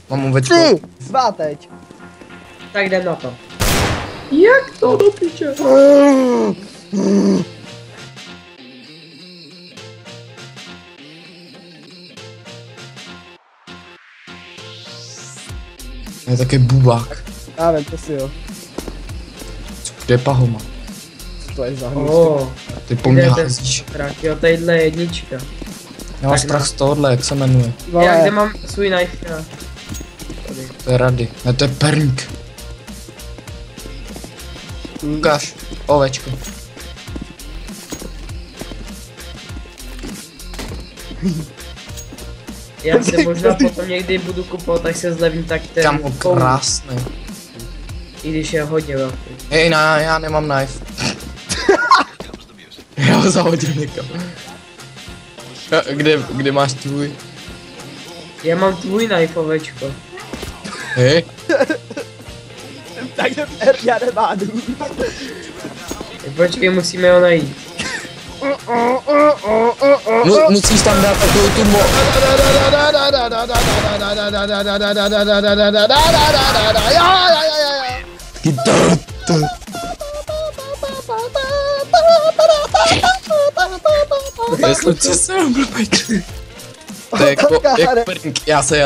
Mám ovečku. Ty, svá teď. Tak jdem na to. Jak to do piče? Je taky bubák. Já vím, to si jo. Kde je pahoma? Co to je za hnu? Oh, Ty po mně házíš. strach, jo, tadyhle je jednička. Já mám strach z tohohle, jak se jmenuje. Já kde mám svůj knife? Já. Tady. To je rady. Ne, to je perník. Ukáž. Ovečko. Já se možná potom někdy budu kupovat, tak se zlevní tak ten Kámo, krásný. I když je hodně velký. Hej, já nemám knife. Já ho zahodím někam. Kde máš tvůj? Já mám tvůj knife, ovečko. Hej. Takže já nemádu. Počkej, musíme ho najít. Musíš tam dát takovou tu Jestli přesně blbejte. To je jako perník. Já se.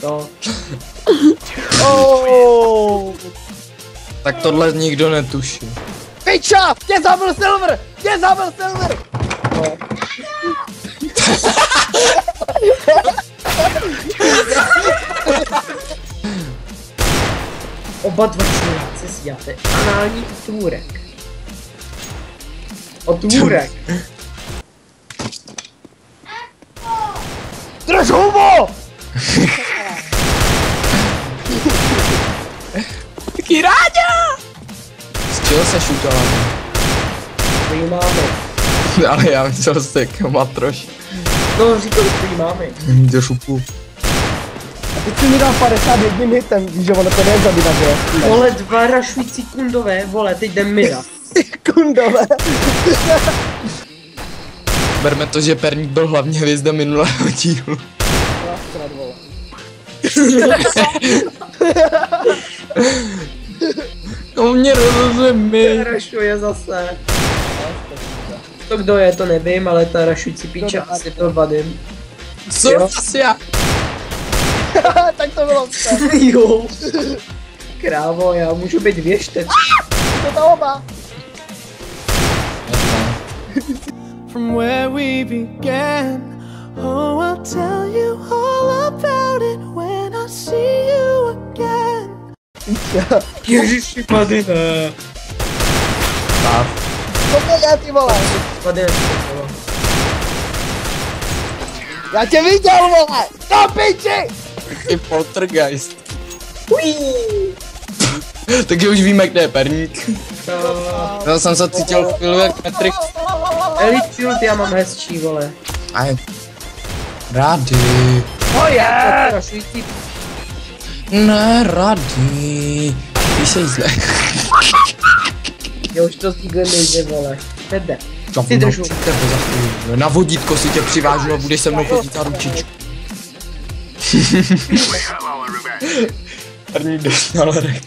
To. Oh. Tak tohle nikdo netuší. Piča! Mě zabil Silver! Mě zabil Silver! No. Oba dva člověci si děláte anální tvůrek. O tvůrek. Drž hubo! Taký ráďa! Z čeho se šutala? Tvůj máme. Ale já myslel jste jako matroš. No říkal tvůj máme. Do šupu. A teď si mi dal 51 hitem, víš, že ono to nejde zabídat, že jo? Vole, dva rašující kundové, vole, teď jdem mida. Kundové. Berme to, že perník byl hlavně hvězda minulého dílu. Krát, vole. No mě rozumí. Rašuje zase. To kdo je, to nevím, ale ta rašující píča asi byl Vadim. Co asi já? Tak to bylo vše. Jo. Krávo, já můžu být věštec. To ta oba. From where we began. Oh, I'll tell you all about it when I see you again. Ježiši, Vadine. Stav. Co to je, ty vole? Vadine, Já tě viděl, vole! Do piči! Taky poltergeist. Takže už víme, kde je perník. Já jsem se cítil v chvíli jak Matrix. Elite Field, já mám hezčí, vole. Aj. Rady. Oh yeah! Rašující. Ne, rady. Ty jsi zle. Já už to zígle nejde, vole. Tebe. Ty Ty držu. Na vodítko si tě přivážu a budeš se mnou chodit za ručičku. Perník dostal rek.